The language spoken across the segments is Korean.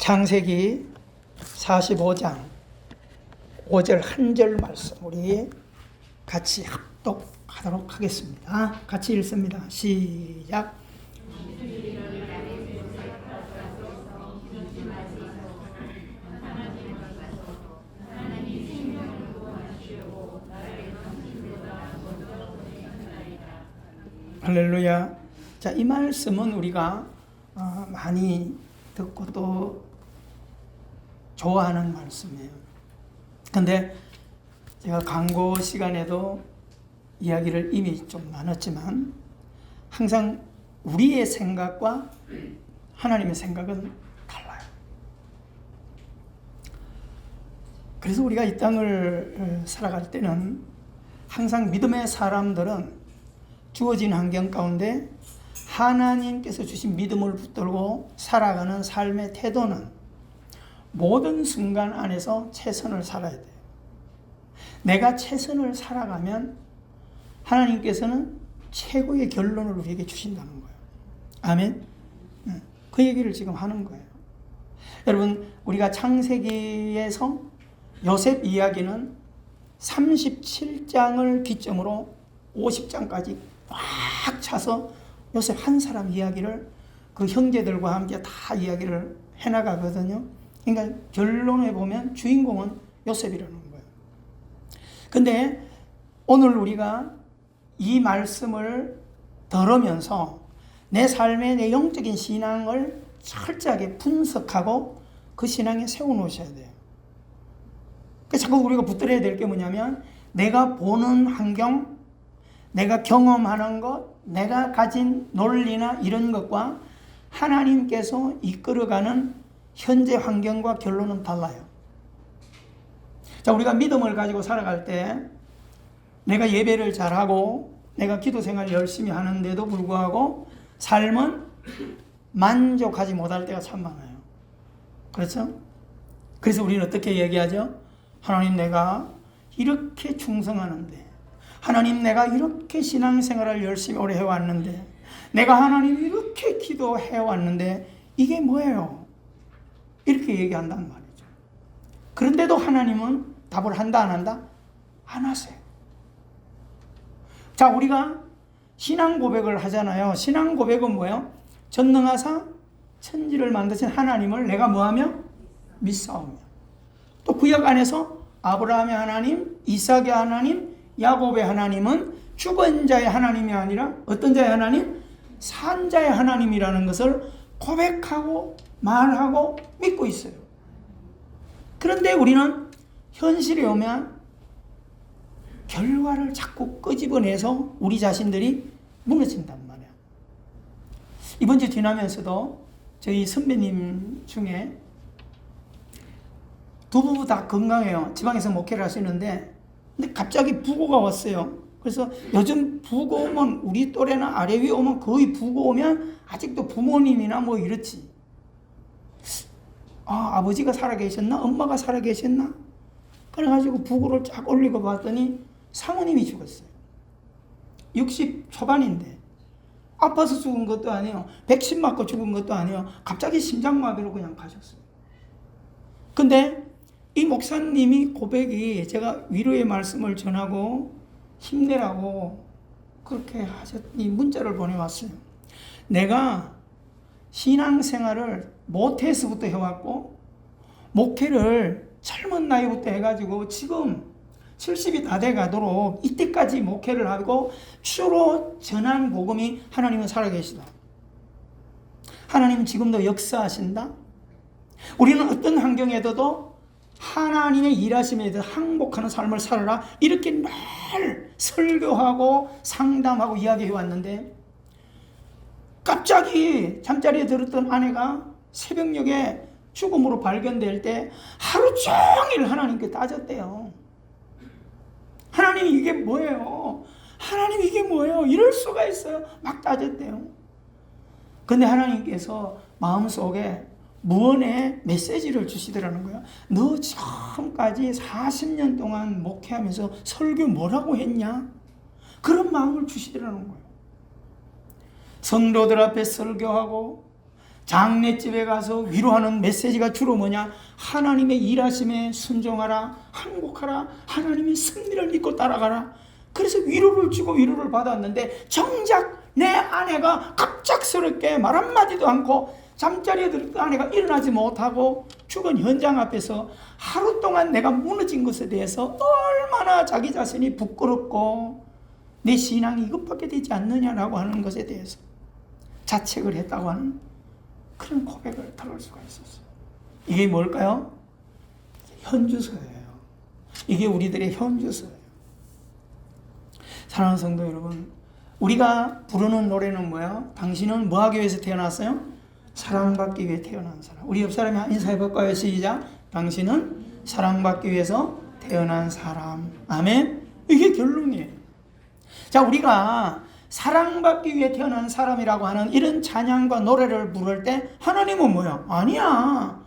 창세기 45장 5절 한 절 말씀 우리 같이 합독하도록 하겠습니다. 같이 읽습니다. 시작. 할렐루야. 자, 이 말씀은 우리가 많이 듣고 또 좋아하는 말씀이에요. 근데 제가 광고 시간에도 이야기를 이미 좀 나눴지만 항상 우리의 생각과 하나님의 생각은 달라요. 그래서 우리가 이 땅을 살아갈 때는 항상 믿음의 사람들은 주어진 환경 가운데 하나님께서 주신 믿음을 붙들고 살아가는 삶의 태도는 모든 순간 안에서 최선을 살아야 돼요. 내가 최선을 살아가면 하나님께서는 최고의 결론을 우리에게 주신다는 거예요. 아멘. 그 얘기를 지금 하는 거예요. 여러분, 우리가 창세기에서 요셉 이야기는 37장을 기점으로 50장까지 꽉 차서 요셉 한 사람 이야기를 그 형제들과 함께 다 이야기를 해나가거든요. 그러니까 결론에 보면 주인공은 요셉이라는 거예요. 근데 오늘 우리가 이 말씀을 들으면서 내 삶의 내 영적인 신앙을 철저하게 분석하고 그 신앙에 세워놓으셔야 돼요. 그래서 자꾸 우리가 붙들어야 될 게 뭐냐면 내가 보는 환경, 내가 경험하는 것, 내가 가진 논리나 이런 것과 하나님께서 이끌어가는 현재 환경과 결론은 달라요. 자, 우리가 믿음을 가지고 살아갈 때 내가 예배를 잘하고 내가 기도 생활 열심히 하는데도 불구하고 삶은 만족하지 못할 때가 참 많아요. 그렇죠? 그래서 우리는 어떻게 얘기하죠? 하나님, 내가 이렇게 충성하는데, 하나님, 내가 이렇게 신앙생활을 열심히 오래 해왔는데, 내가 하나님 이렇게 기도해왔는데 이게 뭐예요? 이렇게 얘기한단 말이죠. 그런데도 하나님은 답을 한다 안 한다? 안 하세요. 자, 우리가 신앙 고백을 하잖아요. 신앙 고백은 뭐예요? 전능하사 천지를 만드신 하나님을 내가 뭐하며? 믿사오며. 또 구약 안에서 아브라함의 하나님, 이삭의 하나님, 야곱의 하나님은 죽은 자의 하나님이 아니라 어떤 자의 하나님? 산 자의 하나님이라는 것을 고백하고 말하고 믿고 있어요. 그런데 우리는 현실에 오면 결과를 자꾸 끄집어내서 우리 자신들이 무너진단 말이야. 이번 주 지나면서도 저희 선배님 중에 두 부부 다 건강해요. 지방에서 목회를 하시는데 근데 갑자기 부고가 왔어요. 그래서 요즘 부고 오면 우리 또래나 아래 위 오면 거의 부고 오면 아직도 부모님이나 뭐 이렇지. 아버지가 살아계셨나? 엄마가 살아계셨나? 그래가지고 부고를 쫙 올리고 봤더니 사모님이 죽었어요. 60 초반인데 아파서 죽은 것도 아니에요. 백신 맞고 죽은 것도 아니에요. 갑자기 심장마비로 그냥 가셨어요. 근데 이 목사님이 고백이 제가 위로의 말씀을 전하고 힘내라고 그렇게 하셨더니 문자를 보내왔어요. 내가 신앙생활을 모태에서부터 해왔고 목회를 젊은 나이부터 해가지고 지금 70이 다 돼가도록 이때까지 목회를 하고 주로 전한 복음이 하나님은 살아계시다. 하나님은 지금도 역사하신다. 우리는 어떤 환경에도 하나님의 일하심에 대해서 항복하는 삶을 살아라. 이렇게 늘 설교하고 상담하고 이야기해 왔는데 갑자기 잠자리에 들었던 아내가 새벽녘에 죽음으로 발견될 때 하루 종일 하나님께 따졌대요. 하나님 이게 뭐예요? 하나님 이게 뭐예요? 이럴 수가 있어요? 막 따졌대요. 근데 하나님께서 마음속에 무언의 메시지를 주시더라는 거예요. 너 지금까지 40년 동안 목회하면서 설교 뭐라고 했냐? 그런 마음을 주시더라는 거예요. 성도들 앞에 설교하고 장례집에 가서 위로하는 메시지가 주로 뭐냐? 하나님의 일하심에 순종하라, 항복하라, 하나님의 승리를 믿고 따라가라. 그래서 위로를 주고 위로를 받았는데 정작 내 아내가 갑작스럽게 말 한마디도 않고 잠자리에 들었던 아내가 일어나지 못하고 죽은 현장 앞에서 하루 동안 내가 무너진 것에 대해서 얼마나 자기 자신이 부끄럽고 내 신앙이 이것밖에 되지 않느냐라고 하는 것에 대해서 자책을 했다고 하는 그런 고백을 들을 수가 있었어요. 이게 뭘까요? 현주소예요. 이게 우리들의 현주소예요. 사랑하는 성도 여러분, 우리가 부르는 노래는 뭐야? 당신은 뭐 하기 위해서 태어났어요? 사랑받기 위해 태어난 사람. 우리 옆 사람이 인사해볼까요? 시작. 당신은 사랑받기 위해서 태어난 사람. 아멘. 이게 결론이에요. 자, 우리가 사랑받기 위해 태어난 사람이라고 하는 이런 찬양과 노래를 부를 때 하나님은 뭐야? 아니야.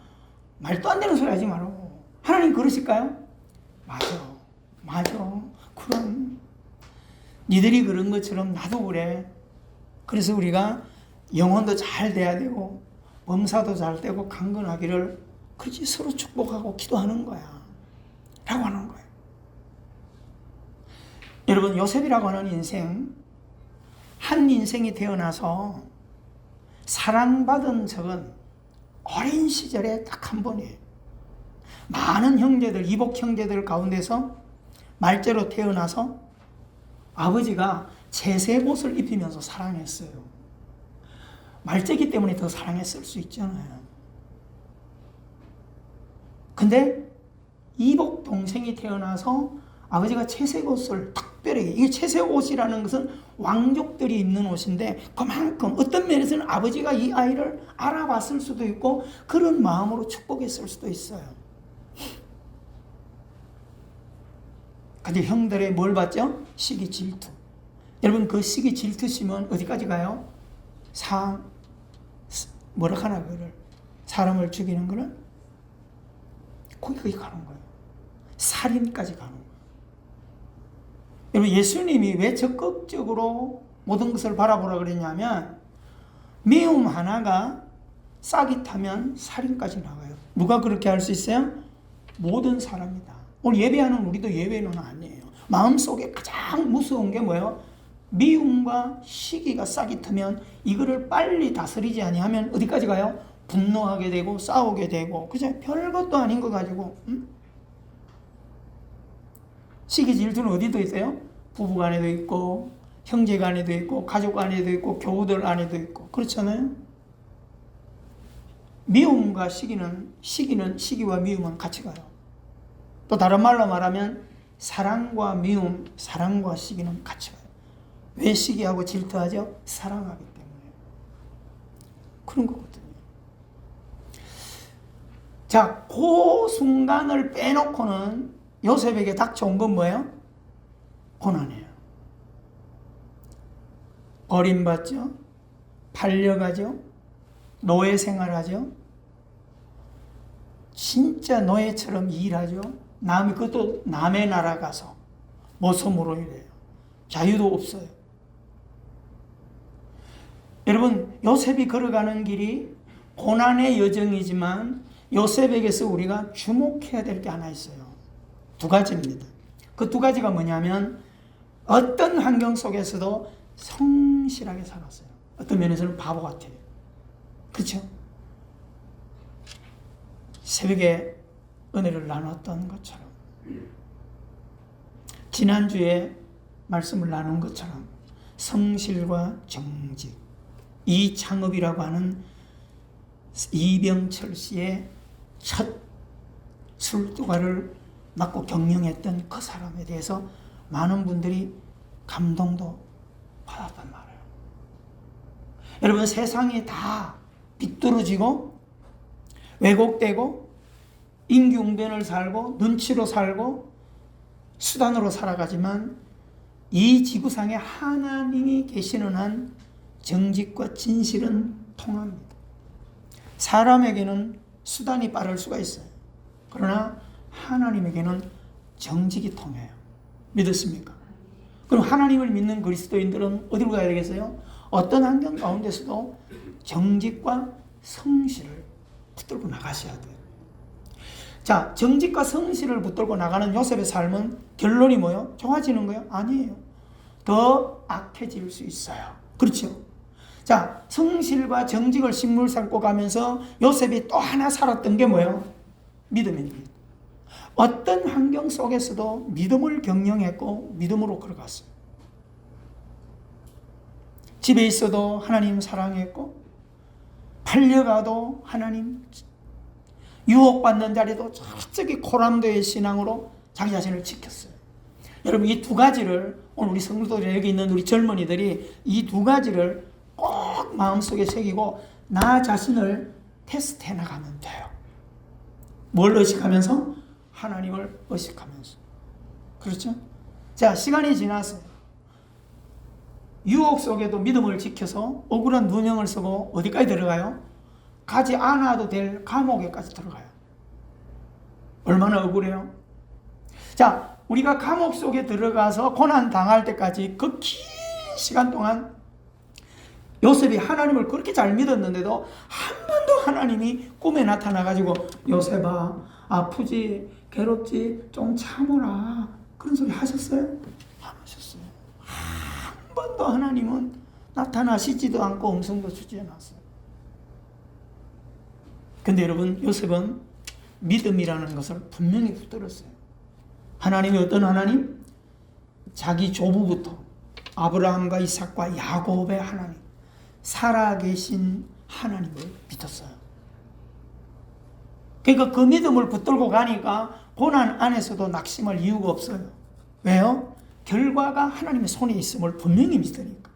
말도 안 되는 소리 하지 말고. 하나님 그러실까요? 맞아. 그럼 니들이 그런 것처럼 나도 그래. 그래서 우리가 영혼도 잘 돼야 되고 범사도 잘 되고 강건하기를 그렇지 서로 축복하고 기도하는 거야 라고 하는 거예요. 여러분, 요셉이라고 하는 인생, 한 인생이 태어나서 사랑받은 적은 어린 시절에 딱 한 번이에요. 많은 형제들, 이복 형제들 가운데서 말째로 태어나서 아버지가 채색옷을 입히면서 사랑했어요. 말째기 때문에 더 사랑했을 수 있잖아요. 근데 이복 동생이 태어나서 아버지가 채색옷을 특별하게, 이게 채색옷이라는 것은 왕족들이 입는 옷인데 그만큼 어떤 면에서는 아버지가 이 아이를 알아봤을 수도 있고 그런 마음으로 축복했을 수도 있어요. 근데 형들의 뭘 봤죠? 시기 질투. 여러분, 그 시기 질투심은 어디까지 가요? 뭐라 하나, 그를 사람을 죽이는 거는 거기까지 가는 거예요. 살인까지 가는 거예요. 여러분, 예수님이 왜 적극적으로 모든 것을 바라보라 그랬냐면 미움 하나가 싹이 타면 살인까지 나가요. 누가 그렇게 할 수 있어요? 모든 사람이다. 오늘 예배하는 우리도 예외는 아니에요. 마음속에 가장 무서운 게 뭐예요? 미움과 시기가 싹이 트면 이거를 빨리 다스리지 아니하면 어디까지 가요? 분노하게 되고 싸우게 되고, 그죠? 별것도 아닌 거 가지고. 시기 질투는 어디도 있어요? 부부 간에도 있고 형제 간에도 있고 가족 간에도 있고 교우들 안에도 있고, 그렇잖아요. 미움과 시기와 미움은 같이 가요. 또 다른 말로 말하면 사랑과 미움, 사랑과 시기는 같이 가요. 왜 시기하고 질투하죠? 사랑하기 때문에. 그런 거거든요. 자, 그 순간을 빼놓고는 요셉에게 닥쳐온 건 뭐예요? 고난이에요. 버림받죠. 팔려가죠. 노예 생활하죠. 진짜 노예처럼 일하죠. 그것도 남의 나라 가서 모섬으로 일해요. 자유도 없어요. 여러분, 요셉이 걸어가는 길이 고난의 여정이지만 요셉에게서 우리가 주목해야 될 게 하나 있어요. 두 가지입니다. 그 두 가지가 뭐냐면 어떤 환경 속에서도 성실하게 살았어요. 어떤 면에서는 바보 같아요. 그렇죠? 새벽에 은혜를 나눴던 것처럼, 지난주에 말씀을 나눈 것처럼 성실과 정직, 이창업이라고 하는 이병철 씨의 첫 술두가를 맡고 경영했던 그 사람에 대해서 많은 분들이 감동도 받았단 말이에요. 여러분, 세상이 다 비뚤어지고 왜곡되고 임기응변을 살고 눈치로 살고 수단으로 살아가지만 이 지구상에 하나님이 계시는 한 정직과 진실은 통합니다. 사람에게는 수단이 빠를 수가 있어요. 그러나 하나님에게는 정직이 통해요. 믿었습니까? 그럼 하나님을 믿는 그리스도인들은 어디로 가야 되겠어요? 어떤 환경 가운데서도 정직과 성실을 붙들고 나가셔야 돼요. 자, 정직과 성실을 붙들고 나가는 요셉의 삶은 결론이 뭐예요? 좋아지는 거예요? 아니에요. 더 악해질 수 있어요. 그렇죠? 자, 성실과 정직을 식물 삼고 가면서 요셉이 또 하나 살았던 게 뭐예요? 믿음입니다. 어떤 환경 속에서도 믿음을 경영했고 믿음으로 걸어갔어요. 집에 있어도 하나님 사랑했고, 팔려가도 하나님, 유혹받는 자리도 철저히 코람도의 신앙으로 자기 자신을 지켰어요. 여러분, 이 두 가지를 오늘 우리 성도들, 여기 있는 우리 젊은이들이 이 두 가지를 꼭 마음속에 새기고 나 자신을 테스트해 나가면 돼요. 뭘 의식하면서? 하나님을 의식하면서. 그렇죠? 자, 시간이 지났어요. 유혹 속에도 믿음을 지켜서 억울한 누명을 쓰고 어디까지 들어가요? 가지 않아도 될 감옥에까지 들어가요. 얼마나 억울해요? 자, 우리가 감옥 속에 들어가서 고난 당할 때까지 그 긴 시간 동안 요셉이 하나님을 그렇게 잘 믿었는데도 한 번도 하나님이 꿈에 나타나가지고 요셉아, 아프지, 괴롭지, 좀 참으라, 그런 소리 하셨어요? 안 하셨어요. 한 번도 하나님은 나타나시지도 않고 음성도 주지 않았어요. 근데 여러분, 요셉은 믿음이라는 것을 분명히 붙들었어요. 하나님이 어떤 하나님? 자기 조부부터 아브라함과 이삭과 야곱의 하나님, 살아계신 하나님을 믿었어요. 그러니까 그 믿음을 붙들고 가니까 고난 안에서도 낙심할 이유가 없어요. 왜요? 결과가 하나님의 손에 있음을 분명히 믿으니까.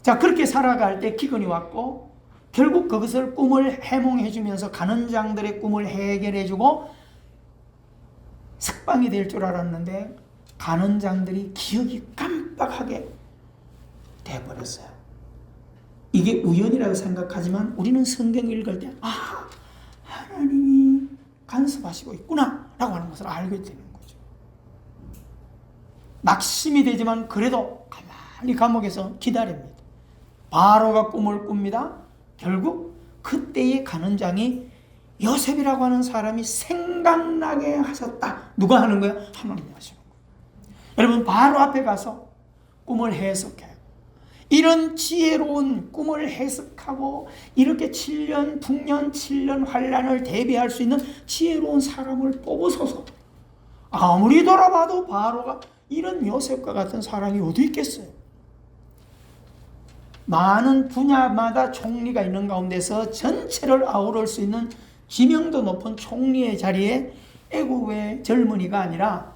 자, 그렇게 살아갈 때 기근이 왔고, 결국 그것을 꿈을 해몽해 주면서 가는 장들의 꿈을 해결해 주고 석방이 될 줄 알았는데 가는 장들이 기억이 깜빡하게 돼버렸어요. 이게 우연이라고 생각하지만 우리는 성경 읽을 때 하나님이 간섭하시고 있구나 라고 하는 것을 알게 되는 거죠. 낙심이 되지만 그래도 가만히 감옥에서 기다립니다. 바로가 꿈을 꿉니다. 결국 그때의 가는 장이 요셉이라고 하는 사람이 생각나게 하셨다. 누가 하는 거야? 하나님이 하시는 거예요. 여러분, 바로 앞에 가서 꿈을 해석해요. 이런 지혜로운 꿈을 해석하고 이렇게 7년, 풍년, 7년 환란을 대비할 수 있는 지혜로운 사람을 뽑으소서. 아무리 돌아봐도 바로가 이런 요셉과 같은 사람이 어디 있겠어요? 많은 분야마다 총리가 있는 가운데서 전체를 아우를 수 있는 지명도 높은 총리의 자리에 애굽의 젊은이가 아니라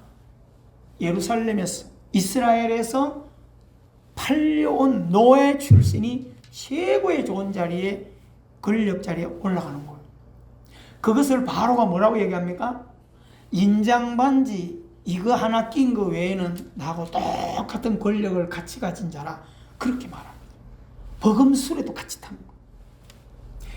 예루살렘에서, 이스라엘에서 팔려온 노예 출신이 최고의 좋은 자리에, 권력 자리에 올라가는 거예요. 그것을 바로가 뭐라고 얘기합니까? 인장반지 이거 하나 낀 거 외에는 나하고 똑같은 권력을 같이 가진 자라, 그렇게 말합니다. 버금술에도 같이 탄 거예요.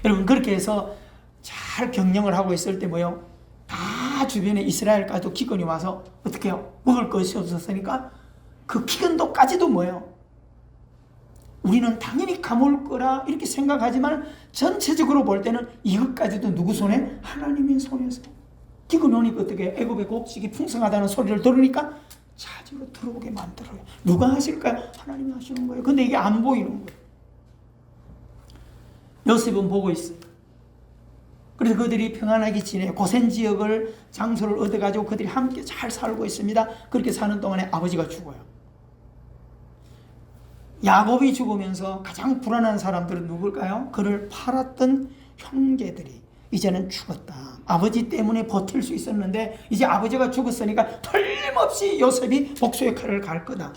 여러분, 그렇게 해서 잘 경영을 하고 있을 때 뭐예요? 다 주변에 이스라엘까지도 기근이 와서 어떻게 해요? 먹을 것이 없었으니까 그 기근도까지도 뭐예요? 우리는 당연히 가물 거라 이렇게 생각하지만 전체적으로 볼 때는 이것까지도 누구 손에? 하나님의 손에서. 기근 오니까 어떻게 애굽의 곡식이 풍성하다는 소리를 들으니까 찾으러 들어오게 만들어요. 누가 하실까요? 하나님이 하시는 거예요. 근데 이게 안 보이는 거예요. 요셉은 보고 있어요. 그래서 그들이 평안하게 지내요. 고센 지역을, 장소를 얻어가지고 그들이 함께 잘 살고 있습니다. 그렇게 사는 동안에 아버지가 죽어요. 야곱이 죽으면서 가장 불안한 사람들은 누굴까요? 그를 팔았던 형제들이 이제는 죽었다. 아버지 때문에 버틸 수 있었는데 이제 아버지가 죽었으니까 틀림없이 요셉이 복수의 칼을 갈 거다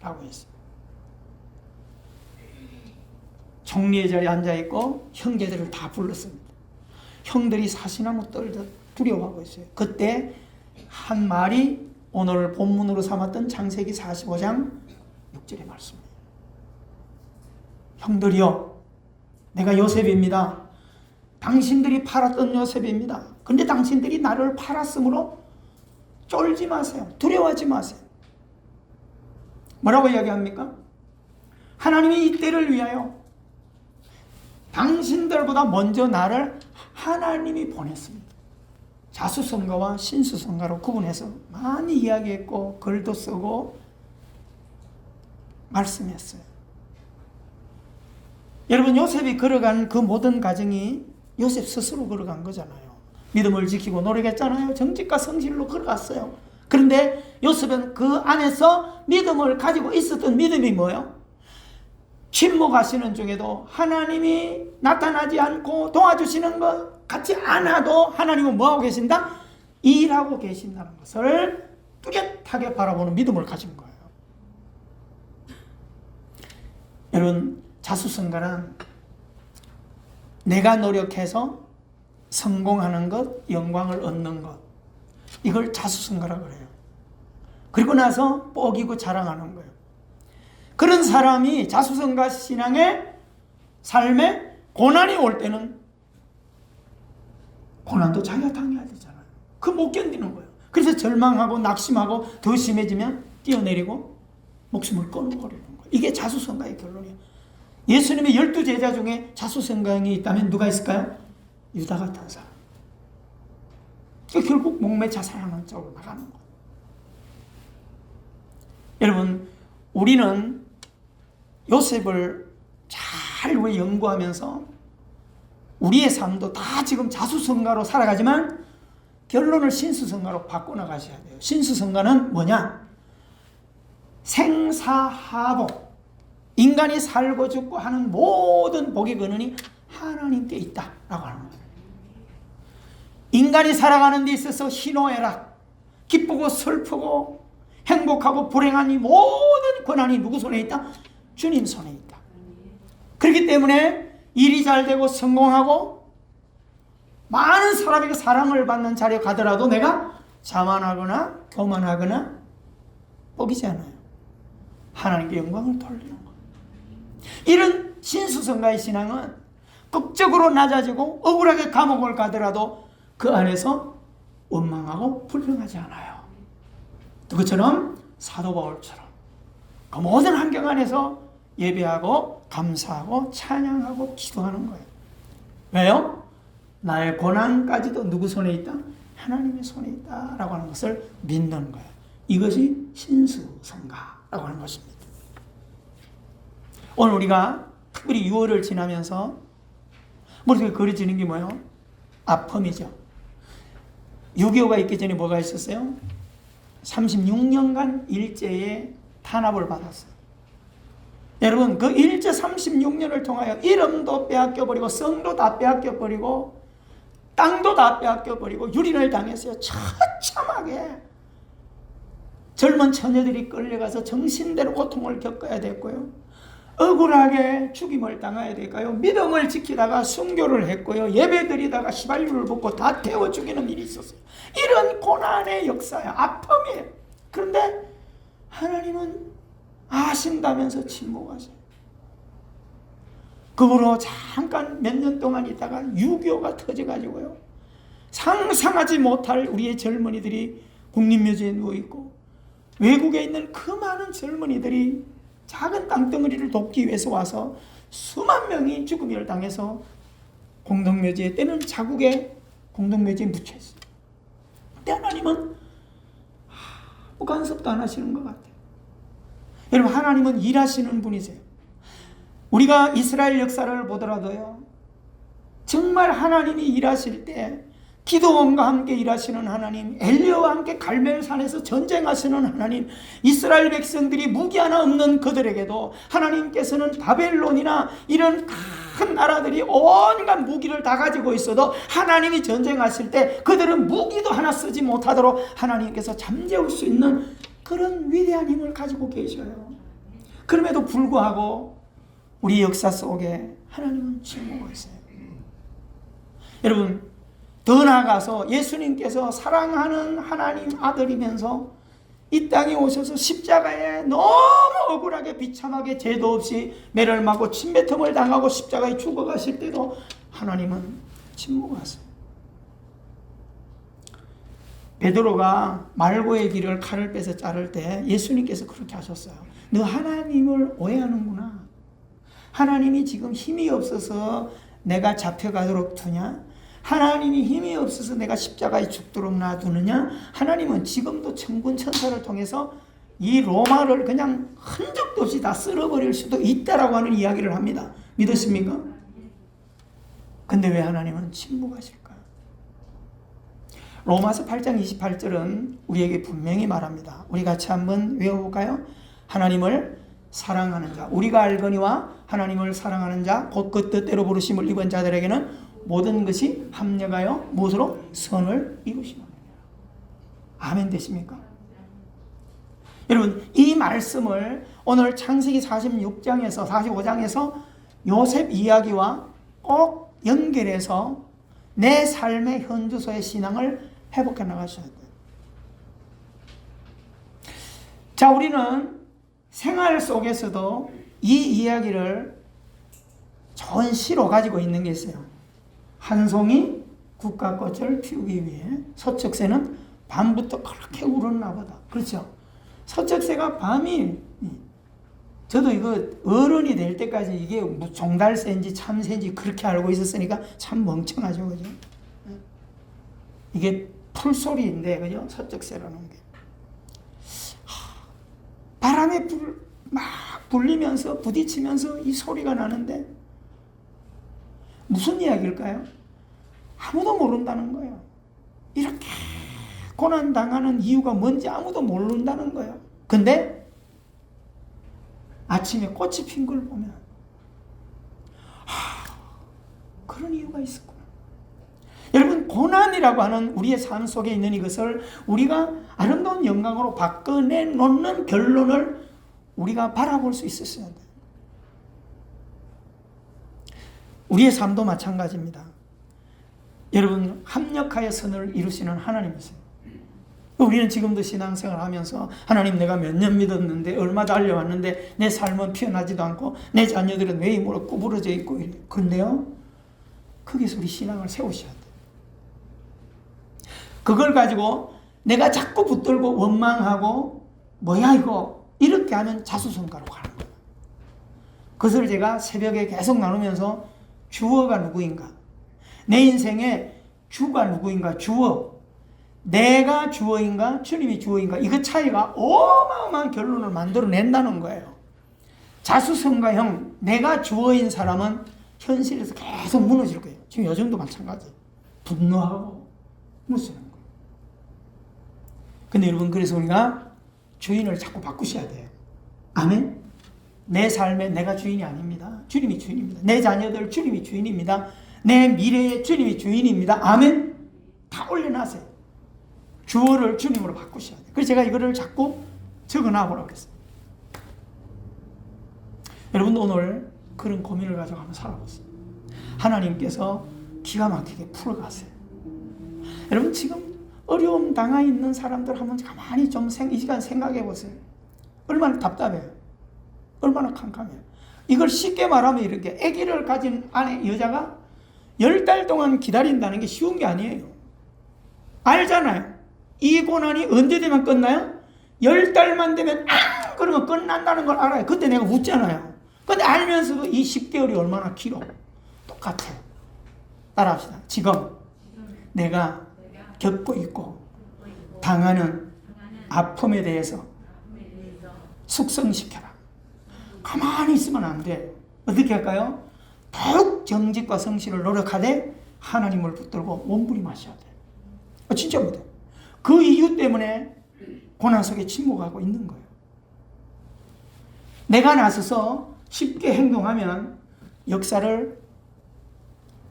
라고 했어요. 총리의 자리에 앉아있고 형제들을 다 불렀습니다. 형들이 사시나무 떨듯 두려워하고 있어요. 그때 한 말이 오늘 본문으로 삼았던 창세기 45장 6절의 말씀입니다. 형들이여, 내가 요셉입니다. 당신들이 팔았던 요셉입니다. 근데 당신들이 나를 팔았으므로 쫄지 마세요. 두려워하지 마세요. 뭐라고 이야기합니까? 하나님이 이때를 위하여 당신들보다 먼저 나를 하나님이 보냈습니다. 자수성가와 신수성가로 구분해서 많이 이야기했고 글도 쓰고 말씀했어요. 여러분, 요셉이 걸어간 그 모든 과정이 요셉 스스로 걸어간 거잖아요. 믿음을 지키고 노력했잖아요. 정직과 성실로 걸어갔어요. 그런데 요셉은 그 안에서 믿음을 가지고 있었던 믿음이 뭐예요? 침묵하시는 중에도 하나님이 나타나지 않고 도와주시는 것 같지 않아도 하나님은 뭐하고 계신다? 일하고 계신다는 것을 뚜렷하게 바라보는 믿음을 가진 거예요. 여러분, 자수성가는 내가 노력해서 성공하는 것, 영광을 얻는 것, 이걸 자수성가라고 그래요. 그리고 나서 뻐기고 자랑하는 거예요. 그런 사람이 자수성가 신앙의 삶에 고난이 올 때는 고난도 자기가 당해야 되잖아요. 그 못 견디는 거예요. 그래서 절망하고 낙심하고 더 심해지면 뛰어내리고 목숨을 끊어버리는 거예요. 이게 자수성가의 결론이에요. 예수님의 12제자 중에 자수성가이 있다면 누가 있을까요? 유다 같은 사람. 결국 목매 자살하는 쪽으로 나가는 거예요. 여러분, 우리는 요셉을 잘 연구하면서 우리의 삶도 다 지금 자수성가로 살아가지만 결론을 신수성가로 바꿔나가셔야 돼요. 신수성가는 뭐냐? 생사하복, 인간이 살고 죽고 하는 모든 복의 근원이 하나님께 있다라고 하는 거예요. 인간이 살아가는 데 있어서 희노애락, 기쁘고 슬프고 행복하고 불행한 이 모든 권한이 누구 손에 있다? 주님 손에 있다. 그렇기 때문에 일이 잘 되고 성공하고 많은 사람에게 사랑을 받는 자리에 가더라도 내가 자만하거나 교만하거나 뻐기지 않아요. 하나님께 영광을 돌리는 거예요. 이런 신수성가의 신앙은 극적으로 낮아지고 억울하게 감옥을 가더라도 그 안에서 원망하고 불평하지 않아요. 그것처럼 사도 바울처럼 그 모든 환경 안에서 예배하고 감사하고 찬양하고 기도하는 거예요. 왜요? 나의 고난까지도 누구 손에 있다? 하나님의 손에 있다라고 하는 것을 믿는 거예요. 이것이 신수성가라고 하는 것입니다. 오늘 우리가 특별히 6월을 지나면서 머릿속에 그려지는 게 뭐예요? 아픔이죠. 6.25가 있기 전에 뭐가 있었어요? 36년간 일제에 탄압을 받았어요. 여러분, 그 일제 36년을 통하여 이름도 빼앗겨버리고 성도 다 빼앗겨버리고 땅도 다 빼앗겨버리고 유린을 당했어요. 처참하게 젊은 처녀들이 끌려가서 정신대로 고통을 겪어야 됐고요. 억울하게 죽임을 당해야 될까요? 믿음을 지키다가 순교를 했고요. 예배드리다가 휘발유를 붓고 다 태워 죽이는 일이 있었어요. 이런 고난의 역사야. 아픔이에요. 그런데 하나님은 아신다면서 침묵하세요. 그 후로 잠깐 몇 년 동안 있다가 6.25가 터져가지고요. 상상하지 못할 우리의 젊은이들이 국립묘지에 누워있고 외국에 있는 그 많은 젊은이들이 작은 땅덩어리를 돕기 위해서 와서 수만 명이 죽음을 당해서 공동묘지에 때는 자국의 공동묘지에 묻혀있어요. 근데 하나님은 아무 간섭도 안 하시는 것 같아요. 여러분, 하나님은 일하시는 분이세요. 우리가 이스라엘 역사를 보더라도요, 정말 하나님이 일하실 때 기도원과 함께 일하시는 하나님, 엘리야와 함께 갈멜산에서 전쟁하시는 하나님, 이스라엘 백성들이 무기 하나 없는 그들에게도 하나님께서는 바벨론이나 이런 큰 나라들이 온갖 무기를 다 가지고 있어도 하나님이 전쟁하실 때 그들은 무기도 하나 쓰지 못하도록 하나님께서 잠재울 수 있는 그런 위대한 힘을 가지고 계셔요. 그럼에도 불구하고 우리 역사 속에 하나님은 침묵하세요. 여러분, 더 나아가서 예수님께서 사랑하는 하나님 아들이면서 이 땅에 오셔서 십자가에 너무 억울하게 비참하게 죄도 없이 매를 맞고 침뱉음을 당하고 십자가에 죽어가실 때도 하나님은 침묵하세요. 베드로가 말고의 길을 칼을 빼서 자를 때 예수님께서 그렇게 하셨어요. 너 하나님을 오해하는구나. 하나님이 지금 힘이 없어서 내가 잡혀가도록 두냐? 하나님이 힘이 없어서 내가 십자가에 죽도록 놔두느냐? 하나님은 지금도 천군 천사를 통해서 이 로마를 그냥 흔적도 없이 다 쓸어버릴 수도 있다라고 하는 이야기를 합니다. 믿으십니까? 근데 왜 하나님은 침묵하실까? 로마서 8장 28절은 우리에게 분명히 말합니다. 우리 같이 한번 외워볼까요? 하나님을 사랑하는 자, 우리가 알거니와 하나님을 사랑하는 자, 곧 그 뜻대로 부르심을 입은 자들에게는 모든 것이 합력하여 무엇으로? 선을 이루시느니라. 아멘 되십니까? 여러분, 이 말씀을 오늘 창세기 46장에서 45장에서 요셉 이야기와 꼭 연결해서 내 삶의 현주소의 신앙을 회복해 나가셔야 돼요. 자, 우리는 생활 속에서도 이 이야기를 좋은 시로 가지고 있는 게 있어요. 한 송이 국화꽃을 피우기 위해 서척새는 밤부터 그렇게 울었나 보다. 그렇죠? 서척새가 밤이, 저도 이거 어른이 될 때까지 이게 종달새인지 참새인지 그렇게 알고 있었으니까 참 멍청하죠. 그죠? 이게 풀소리인데, 그죠? 서척새라는 게. 바람에 막 불리면서 부딪히면서 이 소리가 나는데 무슨 이야기일까요? 아무도 모른다는 거예요. 이렇게 고난당하는 이유가 뭔지 아무도 모른다는 거예요. 근데 아침에 꽃이 핀 걸 보면 그런 이유가 있었구나. 여러분, 고난이라고 하는 우리의 삶 속에 있는 이것을 우리가 아름다운 영광으로 바꿔내놓는 결론을 우리가 바라볼 수 있었어야 돼요. 우리의 삶도 마찬가지입니다. 여러분, 합력하여 선을 이루시는 하나님이세요. 우리는 지금도 신앙생활 하면서 하나님, 내가 몇 년 믿었는데 얼마 달려왔는데 내 삶은 피어나지도 않고 내 자녀들은 왜 무릎 구부러져 있고 이래요. 그런데요, 거기서 우리 신앙을 세우셔야 돼요. 그걸 가지고 내가 자꾸 붙들고 원망하고 뭐야 이거 이렇게 하면 자수성가로 가는 거예요. 그것을 제가 새벽에 계속 나누면서 주어가 누구인가, 내 인생의 주가 누구인가, 주어, 내가 주어인가 주님이 주어인가, 이거 차이가 어마어마한 결론을 만들어낸다는 거예요. 자수성가형 내가 주어인 사람은 현실에서 계속 무너질 거예요. 지금 요즘도 마찬가지예요. 분노하고 무너지는 거예요. 근데 여러분, 그래서 우리가 주인을 자꾸 바꾸셔야 돼요. 아멘? 내 삶에 내가 주인이 아닙니다. 주님이 주인입니다. 내 자녀들 주님이 주인입니다. 내 미래의 주님이 주인입니다. 아멘? 다 올려놨어요. 주어를 주님으로 바꾸셔야 돼요. 그래서 제가 이거를 자꾸 적어놔보라고 그랬어요. 여러분도 오늘 그런 고민을 가지고 한번 살아보세요. 하나님께서 기가 막히게 풀어가세요. 여러분, 지금 어려움 당하 있는 사람들 한번 가만히 좀 이 시간 생각해 보세요. 얼마나 답답해요. 얼마나 캄캄해요. 이걸 쉽게 말하면 이렇게, 아기를 가진 아내 여자가 10달 동안 기다린다는 게 쉬운 게 아니에요. 알잖아요. 이 고난이 언제 되면 끝나요? 10달만 되면 그러면 끝난다는 걸 알아요. 그때 내가 웃잖아요. 근데 알면서도 이 10개월이 얼마나 길어. 똑같아요. 따라합시다. 지금 내가 겪고 있고 당하는 아픔에 대해서 숙성시켜라. 가만히 있으면 안 돼. 어떻게 할까요? 더욱 정직과 성실을 노력하되 하나님을 붙들고 몸부림하셔야 돼. 진짜입니다. 그 이유 때문에 고난 속에 침묵하고 있는 거예요. 내가 나서서 쉽게 행동하면 역사를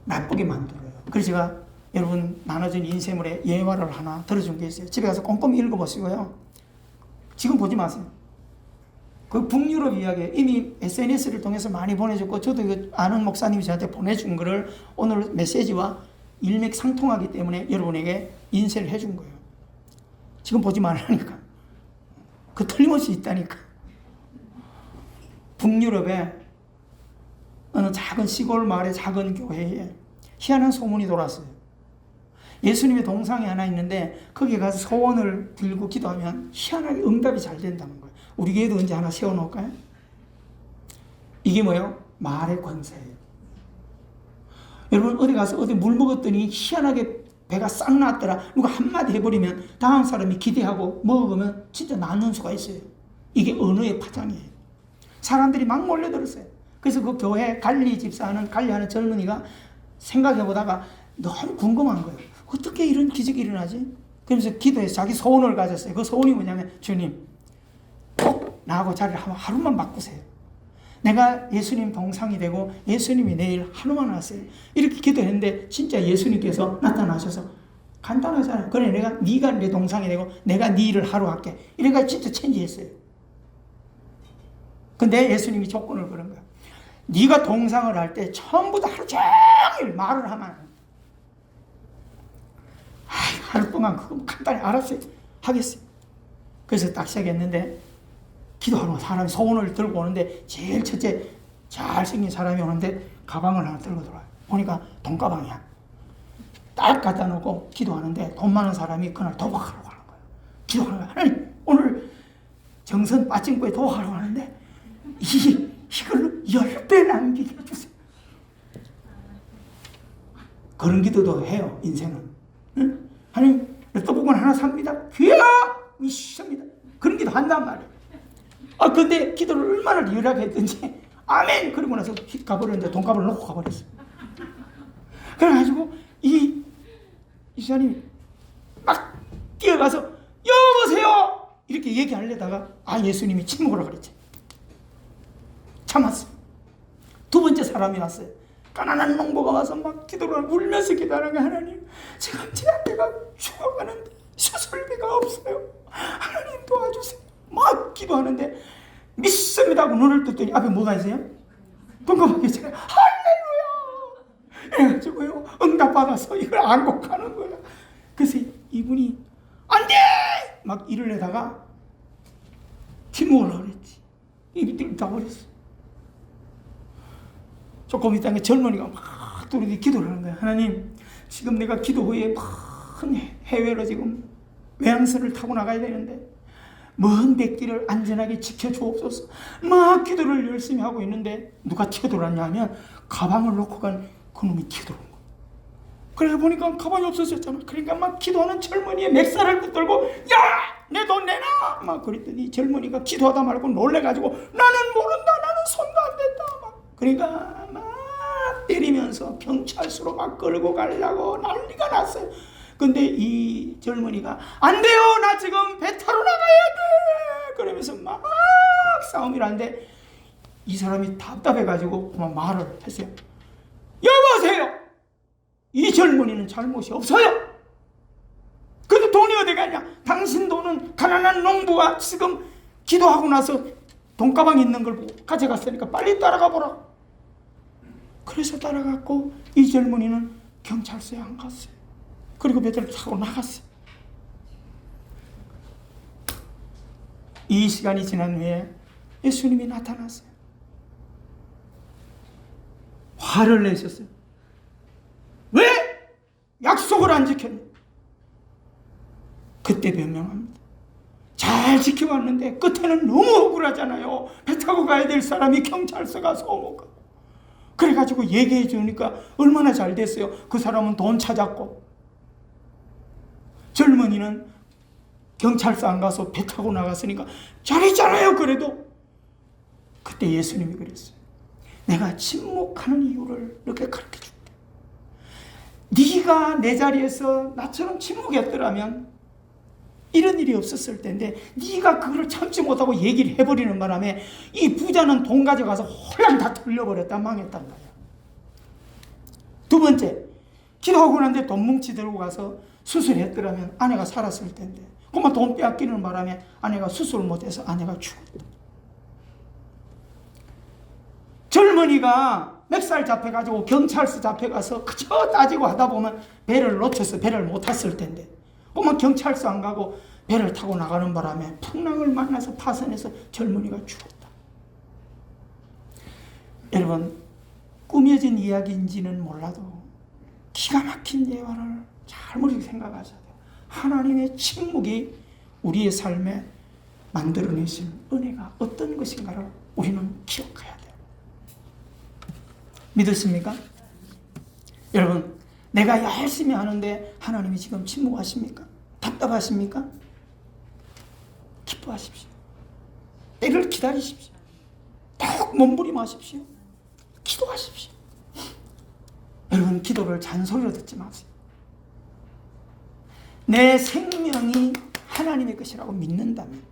나쁘게 만들어요. 그래서 제가 여러분 나눠진 인쇄물의 예화를 하나 들어준 게 있어요. 집에 가서 꼼꼼히 읽어보시고요. 지금 보지 마세요. 그 북유럽 이야기 이미 SNS를 통해서 많이 보내줬고, 저도 이거 아는 목사님이 저한테 보내준 거를 오늘 메시지와 일맥상통하기 때문에 여러분에게 인쇄를 해준 거예요. 지금 보지 말라니까. 그 틀림없이 있다니까. 북유럽의 어느 작은 시골 마을의 작은 교회에 희한한 소문이 돌았어요. 예수님의 동상이 하나 있는데 거기에 가서 소원을 들고 기도하면 희한하게 응답이 잘 된다는 거예요. 우리 교회도 언제 하나 세워놓을까요? 이게 뭐예요? 말의 권세예요. 여러분 어디 가서 어디 물 먹었더니 희한하게 배가 싹 났더라. 누가 한마디 해버리면 다음 사람이 기대하고 먹으면 진짜 낫는 수가 있어요. 이게 언어의 파장이에요. 사람들이 막 몰려들었어요. 그래서 그 교회 관리 집사하는 관리하는 젊은이가 생각해보다가 너무 궁금한 거예요. 어떻게 이런 기적이 일어나지? 그러면서 기도해서 자기 소원을 가졌어요. 그 소원이 뭐냐면 주님 꼭 나하고 자리를 하루만 바꾸세요. 내가 예수님 동상이 되고 예수님이 내일 하루만 왔어요. 이렇게 기도했는데 진짜 예수님께서 나타나셔서 간단하잖아요. 그래 네가 내 동상이 되고 내가 네 일을 하루 할게. 이래가 진짜 체인지했어요. 근데 예수님이 조건을 걸은 거야. 네가 동상을 할 때 처음부터 하루 종일 말을 하면 하루 동안 그거 간단히 알았어요. 하겠어요. 그래서 딱 시작했는데 기도하러 사람이 소원을 들고 오는데 제일 첫째 잘생긴 사람이 오는데 가방을 하나 들고 들어와요. 보니까 돈가방이야. 딱 갖다 놓고 기도하는데 돈 많은 사람이 그날 도박하러 가는 거예요. 기도하는 거예요. 하나님 오늘 정선 빠진거에 도박하러 가는데 이걸로 10배 남기게 해주세요. 그런 기도도 해요. 인생은. 응? 하나님 로또복권 하나 삽니다. 귀야 미십니다. 그런 기도 한단 말이에요. 근데 기도를 얼마나 리얼하게 했든지 아멘 그러고 나서 가버렸는데 돈값을 놓고 가버렸어요. 그래가지고 이 사람이 막 뛰어가서 여보세요 이렇게 얘기하려다가 예수님이 침묵으로 그랬지. 참았어요. 두 번째 사람이 왔어요. 가난한 농부가 와서 막 기도를 울면서 기도하는 거예요. 하나님 지금 제 아내가 죽어가는데 수술비가 없어요. 하나님 도와주세요. 막 기도하는데 믿습니다 하고 눈을 떴더니 앞에 뭐가 있어요? 돈가방이 있어요. 할렐루야! 그래가지고요 응답받아서 이걸 안고 가는 거야. 그래서 이분이 안돼! 막 이러려다가 침묵을 그랬지. 입이 다 버렸어. 조금 있다가 젊은이가 막 뚜렷이 기도를 하는 거야. 하나님 지금 내가 기도 후에 큰 해외로 지금 외항선을 타고 나가야 되는데 먼 백길을 안전하게 지켜주옵소서. 막 기도를 열심히 하고 있는데 누가 튀어들어왔냐 하면 가방을 놓고 간 그놈이 튀어들어온 거야. 그래서 보니까 가방이 없어졌잖아. 그러니까 막 기도하는 젊은이의 맥살을 붙들고 야! 내 돈 내놔! 막 그랬더니 젊은이가 기도하다 말고 놀래가지고 나는 모른다. 나는 손도 안 댔다. 막 그러니까 막 때리면서 경찰서로 막 끌고 가려고 난리가 났어요. 근데 이 젊은이가 안 돼요. 나 지금 배 타러 나가야 돼. 그러면서 막 싸움을 하는데 이 사람이 답답해가지고 그만 말을 했어요. 여보세요. 이 젊은이는 잘못이 없어요. 근데 돈이 어디 갔냐. 당신 돈은 가난한 농부가 지금 기도하고 나서 돈가방에 있는 걸 가져갔으니까 빨리 따라가 보라. 그래서 따라갔고 이 젊은이는 경찰서에 안 갔어요. 그리고 배를 타고 나갔어요. 이 시간이 지난 후에 예수님이 나타났어요. 화를 내셨어요. 왜 약속을 안 지켰냐? 그때 변명합니다. 잘 지켜왔는데 끝에는 너무 억울하잖아요. 배 타고 가야 될 사람이 경찰서 가서 오고 그래가지고 얘기해 주니까 얼마나 잘 됐어요. 그 사람은 돈 찾았고 젊은이는 경찰서 안 가서 배 타고 나갔으니까 잘했잖아요. 그래도 그때 예수님이 그랬어요. 내가 침묵하는 이유를 이렇게 가르쳐줄게. 네가 내 자리에서 나처럼 침묵했더라면 이런 일이 없었을 텐데 네가 그걸 참지 못하고 얘기를 해버리는 바람에 이 부자는 돈 가져가서 홀랑 다 털려버렸다. 망했단 말이야. 두 번째, 기도하고 난데 돈 뭉치 들고 가서 수술했더라면 아내가 살았을 텐데 그만 돈 빼앗기는 바람에 아내가 수술을 못해서 아내가 죽었다. 젊은이가 멱살 잡혀가지고 경찰서 잡혀가서 그저 따지고 하다 보면 배를 놓쳐서 배를 못 탔을 텐데 그만 경찰서 안 가고 배를 타고 나가는 바람에 풍랑을 만나서 파선해서 젊은이가 죽었다. 여러분 꾸며진 이야기인지는 몰라도 기가 막힌 예화를 잘 머리에 생각하셔야 돼요. 하나님의 침묵이 우리의 삶에 만들어내신 은혜가 어떤 것인가를 우리는 기억해야 돼요. 믿으십니까? 여러분, 내가 열심히 하는데 하나님이 지금 침묵하십니까? 답답하십니까? 기뻐하십시오. 때를 기다리십시오. 꼭 몸부림하십시오. 기도하십시오. 여러분, 기도를 잔소리로 듣지 마세요. 내 생명이 하나님의 것이라고 믿는다면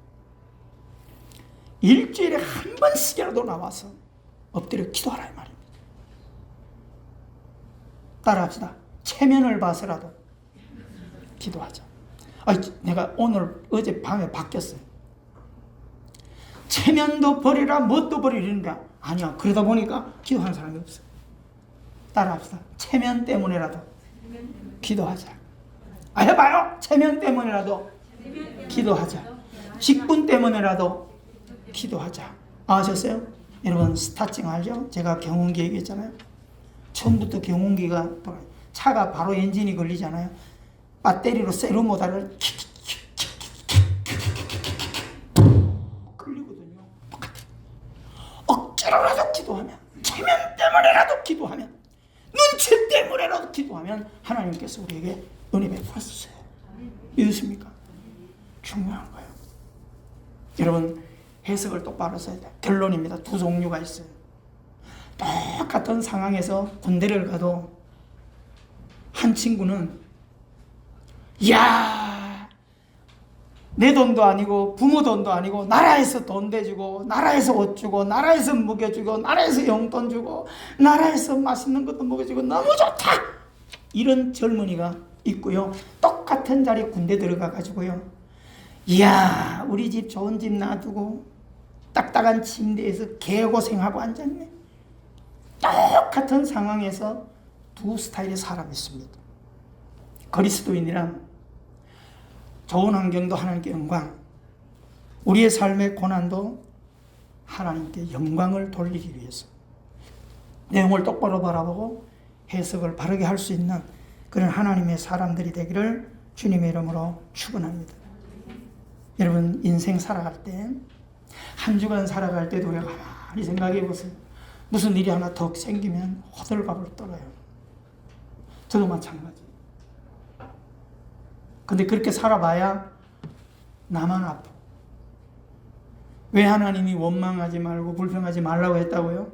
일주일에 한 번씩이라도 나와서 엎드려 기도하라 이 말입니다. 따라합시다. 체면을 봐서라도 기도하자. 내가 어제 밤에 바뀌었어요. 체면도 버리라, 뭣도 버리라. 아니야. 그러다 보니까 기도하는 사람이 없어요. 따라합시다. 체면 때문에라도 기도하자. 해봐요. 체면 때문에라도 기도하자. 직분 때문에라도 기도하자. 아셨어요? 여러분, 스타팅 알죠? 제가 경운기 얘기했잖아요. 처음부터 경운기가 차가 바로 엔진이 걸리잖아요. 배터리로 세르모다를 걸리거든요. 억지로라도 기도하면, 체면 때문에라도 기도하면, 눈치 때문에라도 기도하면 하나님께서 우리에게 은혜 베푸셨어요. 믿으십니까? 중요한 거예요. 여러분, 해석을 똑바로 써야 돼요. 결론입니다. 두 종류가 있어요. 똑같은 상황에서 군대를 가도 한 친구는 내 돈도 아니고 부모 돈도 아니고 나라에서 돈 대주고 나라에서 옷 주고 나라에서 먹여주고 나라에서 용돈 주고 나라에서 맛있는 것도 먹여주고 너무 좋다, 이런 젊은이가 있고요. 똑같은 자리에 군대 들어가 가지고요, 우리 집 좋은 집 놔두고 딱딱한 침대에서 개고생하고 앉았네. 똑같은 상황에서 두 스타일의 사람이 있습니다. 그리스도인이란 좋은 환경도 하나님께 영광, 우리의 삶의 고난도 하나님께 영광을 돌리기 위해서 내용을 똑바로 바라보고 해석을 바르게 할 수 있는 그런 하나님의 사람들이 되기를 주님의 이름으로 축원합니다. 여러분, 인생 살아갈 때, 한 주간 살아갈 때도 우리가 가만히 생각해 보세요. 무슨 일이 하나 더 생기면 호들갑을 떨어요. 저도 마찬가지. 근데 그렇게 살아봐야 나만 아파. 왜 하나님이 원망하지 말고 불평하지 말라고 했다고요?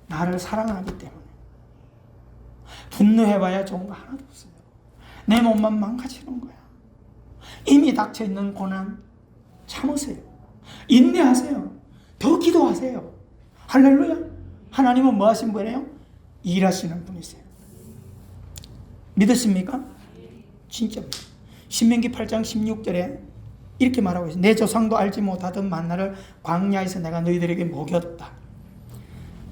나를 사랑하기 때문에. 분노해봐야 좋은 거 하나도 없어요. 내 몸만 망가지는 거야. 이미 닥쳐있는 고난 참으세요. 인내하세요. 더 기도하세요. 할렐루야. 하나님은 뭐 하신 분이에요? 일하시는 분이세요. 믿으십니까? 진짜입니다. 신명기 8장 16절에 이렇게 말하고 있어요. 내 조상도 알지 못하던 만나를 광야에서 내가 너희들에게 먹였다.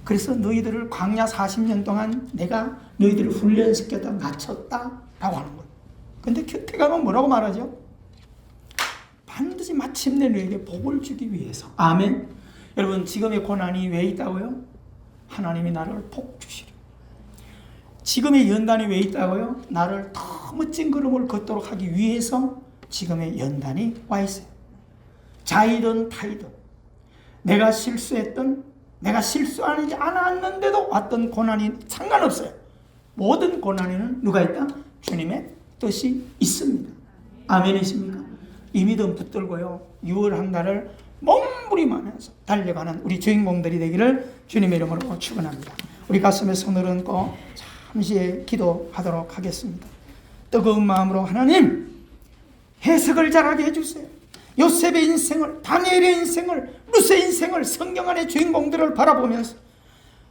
그래서 너희들을 광야 40년 동안 내가 너희들을 훈련시켰다, 갖췄다 라고 하는 거예요. 근데 곁에 가면 뭐라고 말하죠? 반드시 마침내 너에게 복을 주기 위해서. 아멘. 여러분, 지금의 고난이 왜 있다고요? 하나님이 나를 복 주시려. 지금의 연단이 왜 있다고요? 나를 더 멋진 걸음을 걷도록 하기 위해서 지금의 연단이 와 있어요. 자이든 타이든, 내가 실수했던, 내가 실수하지 않았는데도 왔던 고난이 상관없어요. 모든 고난에는 누가 있다? 주님의 뜻이 있습니다. 아멘이십니까? 이 믿음 붙들고요, 6월 한 달을 몸부림하면서 달려가는 우리 주인공들이 되기를 주님의 이름으로 축원합니다. 우리 가슴에 손을 얹고 잠시 기도하도록 하겠습니다. 뜨거운 마음으로 하나님, 해석을 잘하게 해주세요. 요셉의 인생을, 다니엘의 인생을, 루스의 인생을, 성경 안의 주인공들을 바라보면서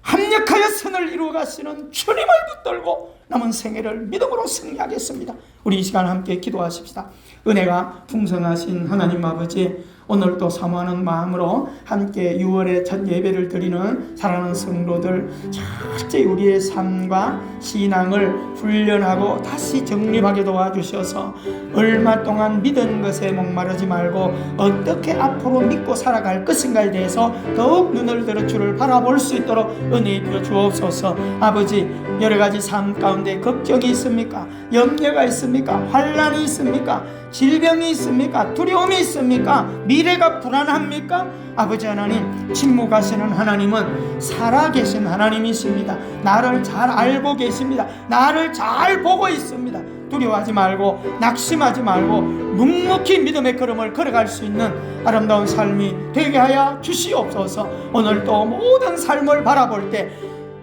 합력하여 선을 이루어 가시는 주님을 붙들고 남은 생애를 믿음으로 승리하겠습니다. 우리 이 시간 함께 기도하십시다. 은혜가 풍성하신 하나님 아버지, 오늘도 사모하는 마음으로 함께 6월의 첫 예배를 드리는 사랑하는 성도들, 철저히 우리의 삶과 신앙을 훈련하고 다시 정립하게 도와주셔서 얼마 동안 믿은 것에 목마르지 말고 어떻게 앞으로 믿고 살아갈 것인가에 대해서 더욱 눈을 들어 주를 바라볼 수 있도록 은혜 입혀 주옵소서. 아버지, 여러 가지 삶 가운데 걱정이 있습니까? 염려가 있습니까? 환난이 있습니까? 질병이 있습니까? 두려움이 있습니까? 미래가 불안합니까? 아버지 하나님, 침묵하시는 하나님은 살아계신 하나님이십니다. 나를 잘 알고 계십니다. 나를 잘 보고 있습니다. 두려워하지 말고 낙심하지 말고 묵묵히 믿음의 걸음을 걸어갈 수 있는 아름다운 삶이 되게 하여 주시옵소서. 오늘도 모든 삶을 바라볼 때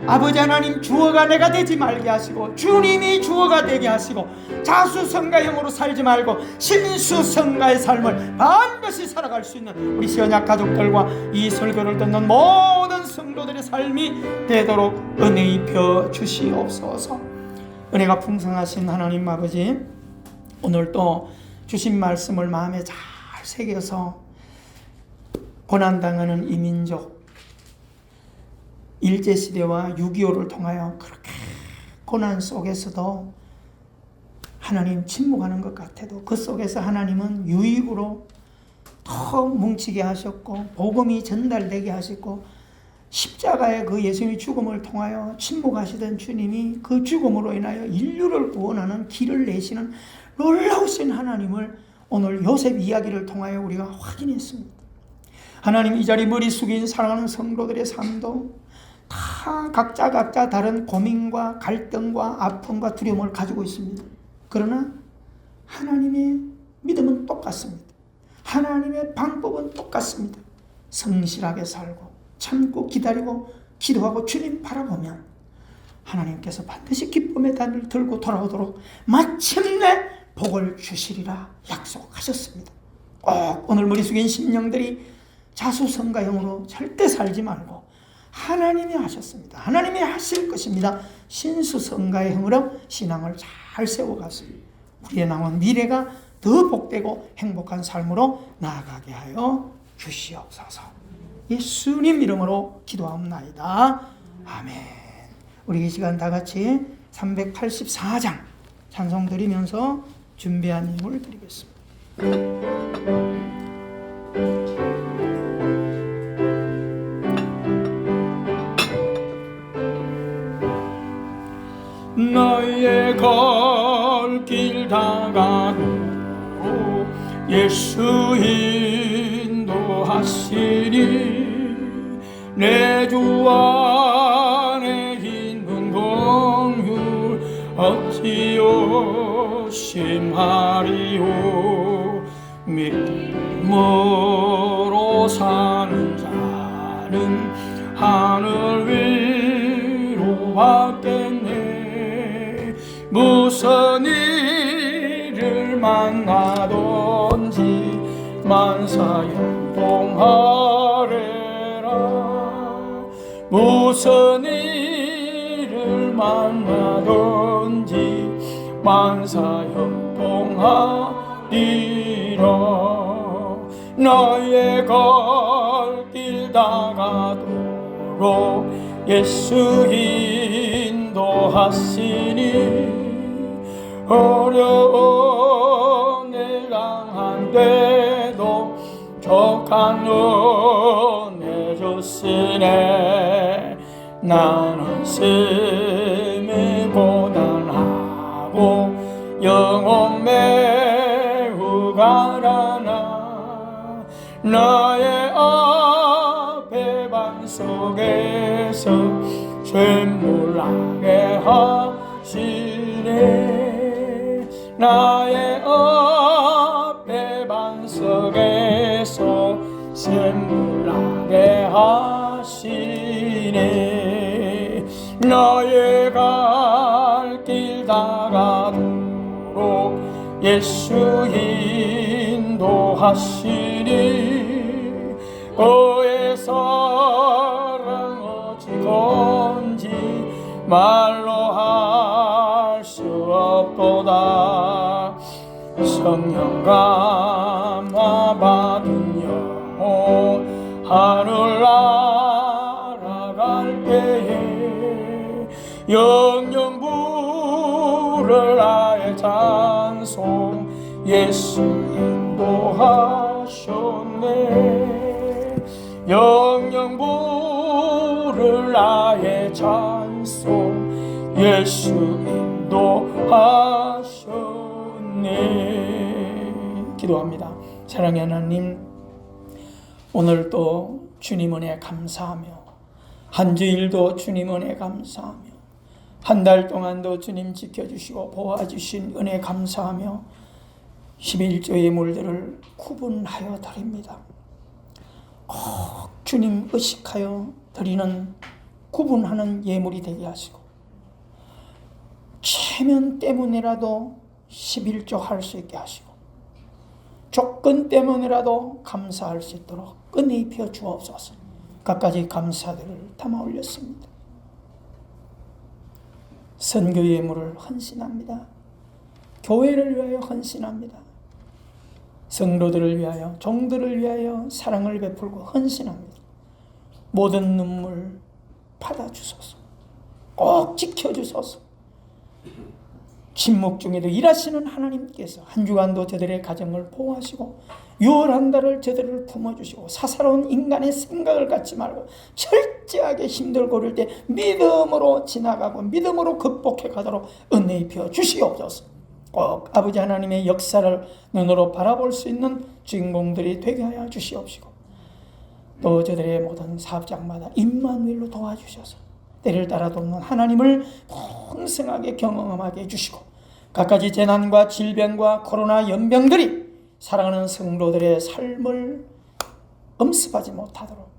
아버지 하나님, 주어가 내가 되지 말게 하시고 주님이 주어가 되게 하시고 자수성가형으로 살지 말고 신수성가의 삶을 반드시 살아갈 수 있는 우리 시언약 가족들과 이 설교를 듣는 모든 성도들의 삶이 되도록 은혜 입혀 주시옵소서. 은혜가 풍성하신 하나님 아버지, 오늘 또 주신 말씀을 마음에 잘 새겨서 고난당하는 이민족, 일제시대와 6.25를 통하여 그렇게 고난 속에서도 하나님 침묵하는 것 같아도 그 속에서 하나님은 유익으로 더 뭉치게 하셨고 복음이 전달되게 하셨고 십자가의 그 예수님의 죽음을 통하여 침묵하시던 주님이 그 죽음으로 인하여 인류를 구원하는 길을 내시는 놀라우신 하나님을 오늘 요셉 이야기를 통하여 우리가 확인했습니다. 하나님, 이 자리 머리 숙인 사랑하는 성도들의 삶도 다 각자 다른 고민과 갈등과 아픔과 두려움을 가지고 있습니다. 그러나 하나님의 믿음은 똑같습니다. 하나님의 방법은 똑같습니다. 성실하게 살고 참고 기다리고 기도하고 주님 바라보면 하나님께서 반드시 기쁨의 단을 들고 돌아오도록 마침내 복을 주시리라 약속하셨습니다. 꼭 오늘 머리 숙인 심령들이 자수성가형으로 절대 살지 말고 하나님이 하셨습니다. 하나님이 하실 것입니다. 신수성가형으로 신앙을 잘 세워가서 우리의 남은 미래가 더 복되고 행복한 삶으로 나아가게 하여 주시옵소서. 예수님 이름으로 기도합나이다. 아멘. 우리 이 시간 다 같이 384장 찬송 드리면서 준비한 힘을 드리겠습니다. 너의 갈 길 다가도 예수 인도하시니 내 주 안에 있는 긍휼 어찌 심하리요. 믿음으로 사는 자는 하늘 위로 받겠네. 무슨 일을 만나든지 만사형통하리라. 무슨 일을 만나든지 만사형통하리라. 너의 갈 길 다가도록 예수 인도하시니 어려운 일 당한데도 족한 은혜 주시네. 나는 심히 고단하고 영혼 매우 가라나 나의 앞에 방 속에서 쇳물나게 하시네. 나의 앞에 방 속에서 쇳물나게 하시네. 너의 갈 길 다가도록 예수 인도하시니 그의 사랑 어찌 건지 말로 할 수 없도다. 성령 감화 받은 영혼 하늘 날아갈 때에 영영 부를 나의 찬송 예수 인도하셨네. 영영 부를 나의 찬송 예수 인도하셨네. 기도합니다. 사랑의 하나님, 오늘도 주님 은혜 감사하며, 한 주일도 주님 은혜 감사하며, 한 달 동안도 주님 지켜주시고 보아주신 은혜 감사하며 11조 예물들을 구분하여 드립니다. 꼭 주님 의식하여 드리는 구분하는 예물이 되게 하시고, 체면 때문이라도 11조 할 수 있게 하시고, 조건 때문이라도 감사할 수 있도록 은혜 입혀 주옵소서. 갖가지 감사들을 담아 올렸습니다. 선교 예물을 헌신합니다. 교회를 위하여 헌신합니다. 성도들을 위하여, 종들을 위하여 사랑을 베풀고 헌신합니다. 모든 눈물 받아주소서. 꼭 지켜주소서. 침묵 중에도 일하시는 하나님께서 한 주간도 저들의 가정을 보호하시고, 6월 한 달을 저들을 품어주시고, 사사로운 인간의 생각을 갖지 말고 철저하게 힘들고 그럴 때 믿음으로 지나가고 믿음으로 극복해 가도록 은혜 입혀 주시옵소서. 꼭 아버지 하나님의 역사를 눈으로 바라볼 수 있는 주인공들이 되게 하여 주시옵시고, 또 저들의 모든 사업장마다 임마누엘로 도와주셔서 때를 따라 돕는 하나님을 풍성하게 경험하게 해주시고, 갖가지 재난과 질병과 코로나 연병들이 사랑하는 성도들의 삶을 엄습하지 못하도록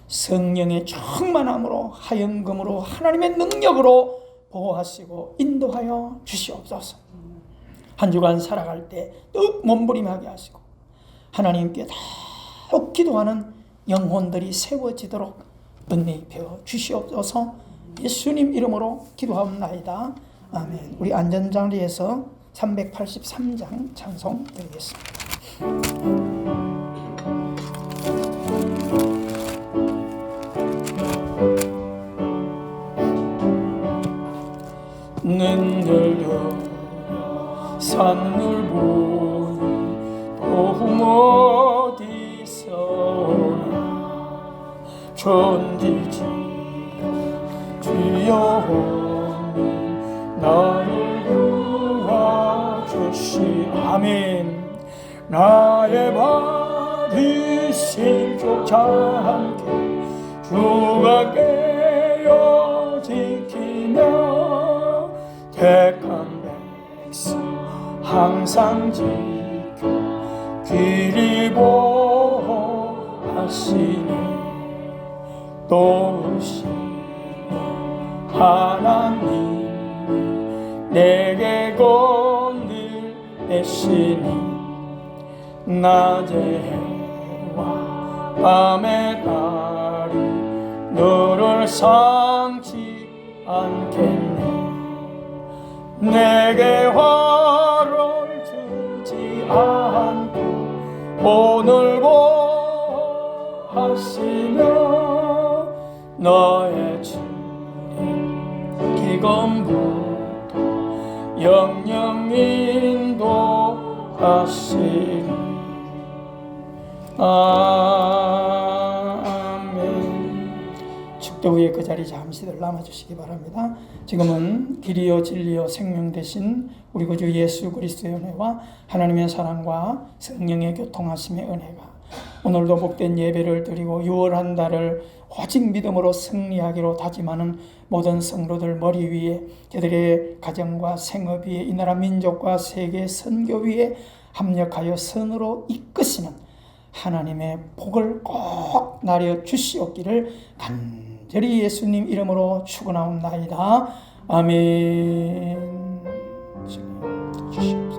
성령의 충만함으로, 하영금으로, 하나님의 능력으로 보호하시고 인도하여 주시옵소서. 한 주간 살아갈 때 더욱 몸부림하게 하시고, 하나님께 더욱 기도하는 영혼들이 세워지도록 은혜 입혀 주시옵소서. 예수님 이름으로 기도하옵나이다. 아멘. 우리 안전자리에서 383장 찬송 드리겠습니다. 눈들려 산물 보니 도움 어디서 오나, 존지지 주여 나를 도와주시. 아멘. 나의 받으실 족자 함께 주가 깨어 지키며, 택한 백성 항상 지켜 길이 보호하시니, 도우시는 하나님 내게 공을 내시니, 낮의 해와 밤의 달이 너를 상치 않겠네. 내게 화를 주지 않고 오늘 보호하시며, 너의 주님 기검부터 영영 인도하시니. 아멘. 축도 후에 그 자리 잠시들 남아주시기 바랍니다. 지금은 길이요 진리요 생명 되신 우리 구주 예수 그리스도의 은혜와 하나님의 사랑과 성령의 교통하심의 은혜가 오늘도 복된 예배를 드리고 6월 한 달을 오직 믿음으로 승리하기로 다짐하는 모든 성도들 머리 위에, 그들의 가정과 생업 위에, 이 나라 민족과 세계 선교 위에 합력하여 선으로 이끄시는 하나님의 복을 꼭 나려 주시옵기를 간절히 예수님 이름으로 축원하옵나이다. 아멘. 주님 주시옵소서.